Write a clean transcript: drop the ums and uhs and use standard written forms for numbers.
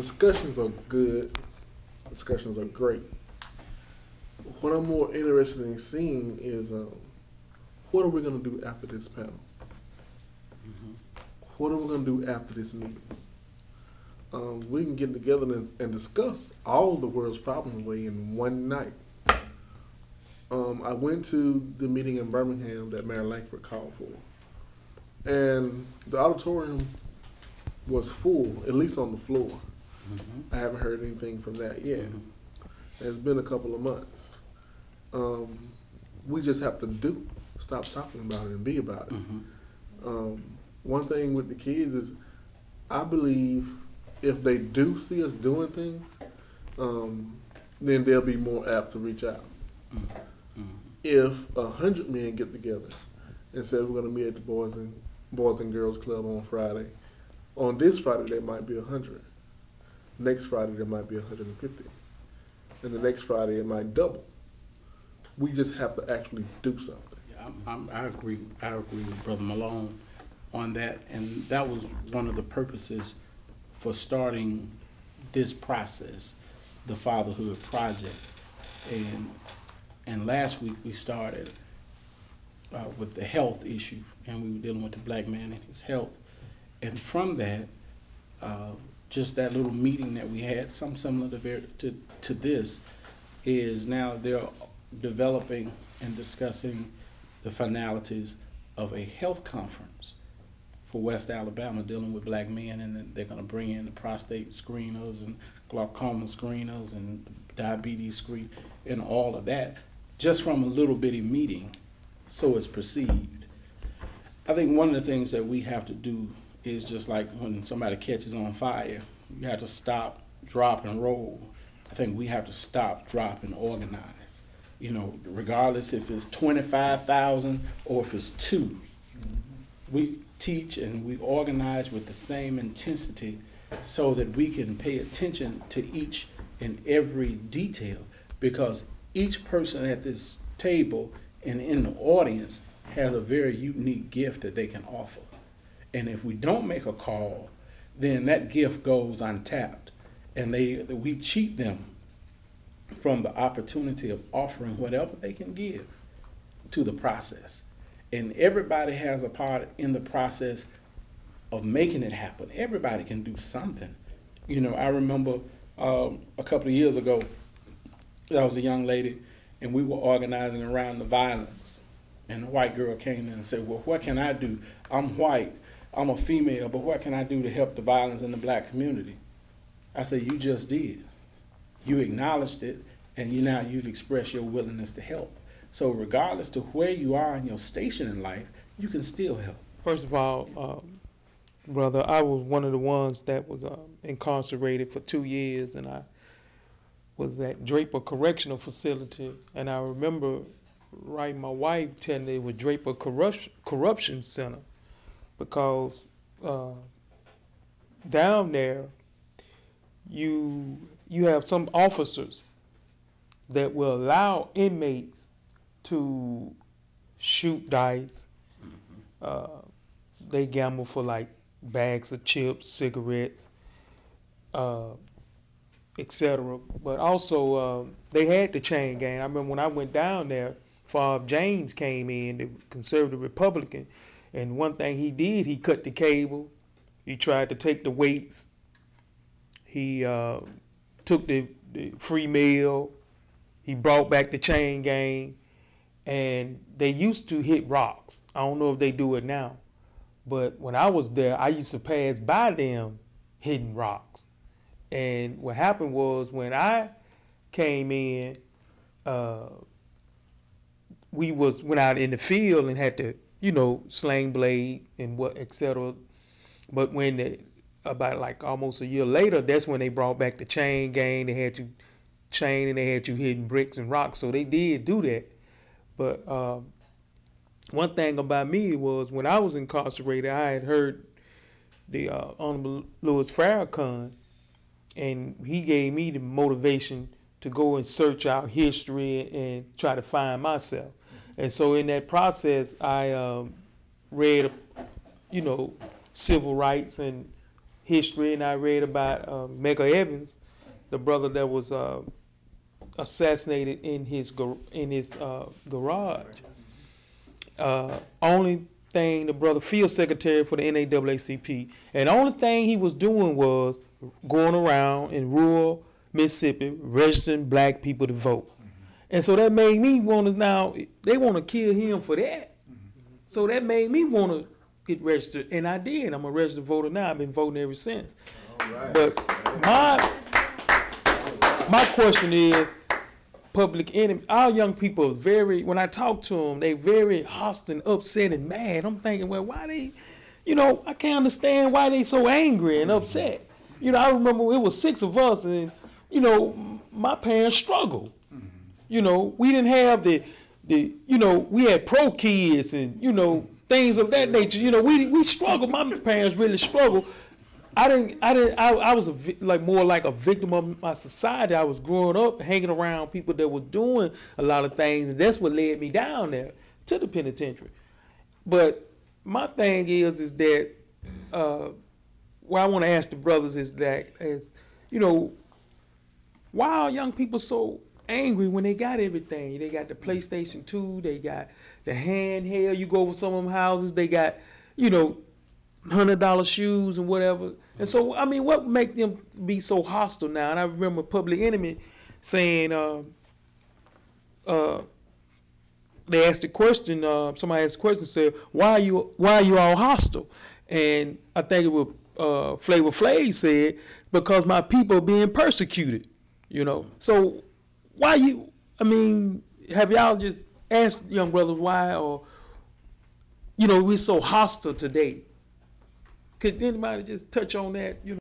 discussions are good. Discussions are great. What I'm more interested in seeing is what are we going to do after this panel? What are we going to do after this meeting? We can get together and discuss all the world's problems away in one night. I went to the meeting in Birmingham that Mayor Langford called for, and the auditorium was full, at least on the floor. I haven't heard anything from that yet. It's been a couple of months. We just have to stop talking about it and be about it. One thing with the kids is, I believe if they do see us doing things, then they'll be more apt to reach out. If 100 men get together and say we're going to meet at the Boys and Girls Club on Friday, on this Friday there might be 100. Next Friday there might be 150, and the next Friday it might double. We just have to actually do something. Yeah, I agree. I agree with Brother Malone on that, and that was one of the purposes for starting this process, the Fatherhood Project. And last week we started with the health issue, and we were dealing with the black man and his health. And from that, just that little meeting that we had, something similar to this, is now they're developing and discussing the finalities of a health conference for West Alabama dealing with black men, and then they're going to bring in the prostate screeners and glaucoma screeners and diabetes screen and all of that, just from a little bitty meeting, so it's perceived. I think one of the things that we have to do is just like when somebody catches on fire, you have to stop, drop, and roll. I think we have to stop, drop, and organize. You know, regardless if it's 25,000 or if it's 2. We teach and we organize with the same intensity so that we can pay attention to each and every detail, because each person at this table and in the audience has a very unique gift that they can offer. And if we don't make a call, then that gift goes untapped, and we cheat them from the opportunity of offering whatever they can give to the process. And everybody has a part in the process of making it happen. Everybody can do something. You know, I remember a couple of years ago, there was a young lady, and we were organizing around the violence. And a white girl came in and said, well, what can I do? I'm white, I'm a female, but what can I do to help the violence in the black community? I said, you just did. You acknowledged it, and you've expressed your willingness to help. So regardless to where you are in your station in life, you can still help. First of all, brother, I was one of the ones that was incarcerated for 2 years, and I was at Draper Correctional Facility, and I remember writing my wife telling me it was Draper Corruption Center, because down there you have some officers that will allow inmates to shoot dice. They gamble for like bags of chips, cigarettes, etc. But also they had the chain gang. I remember when I went down there, Favre James came in, the conservative Republican, and one thing he did, he cut the cable. He tried to take the weights. He took the free meal. He brought back the chain gang. And they used to hit rocks. I don't know if they do it now. But when I was there, I used to pass by them hitting rocks. And what happened was, when I came in, we went out in the field and had to, sling blade and et cetera. But when about like almost a year later, that's when they brought back the chain gang. They had you chain and they had you hitting bricks and rocks. So they did do that. But one thing about me was, when I was incarcerated, I had heard the Honorable Louis Farrakhan, and he gave me the motivation to go and search out history and try to find myself. And so in that process, I read, civil rights and history, and I read about Mega Evans, the brother that was assassinated in his garage. Only thing, the brother field secretary for the NAACP, and the only thing he was doing was going around in rural Mississippi registering black people to vote. And so that made me want to, now they want to kill him for that. So that made me want to get registered, and I did. I'm a registered voter now. I've been voting ever since. All right. But my question is, public enemy. Our young people are very, when I talk to them, they very hostile and upset and mad. I'm thinking, well, why they, I can't understand why they so angry and upset. I remember it was 6 of us, and my parents struggled. We didn't have the we had pro kids and things of that nature. We struggled. My parents really struggled. I was more like a victim of my society. I was growing up hanging around people that were doing a lot of things, and that's what led me down there to the penitentiary. But my thing is that what I want to ask the brothers is why are young people so angry when they got everything? They got the PlayStation 2, they got the handheld. You go over some of them houses, they got $100 shoes and whatever. And so, I mean, what make them be so hostile now? And I remember Public Enemy saying, they asked the question, somebody asked the question, said, why are you all hostile? And I think it was Flavor Flav said, because my people are being persecuted, So why have y'all just asked young brothers why, or, we're so hostile today? Could anybody just touch on that?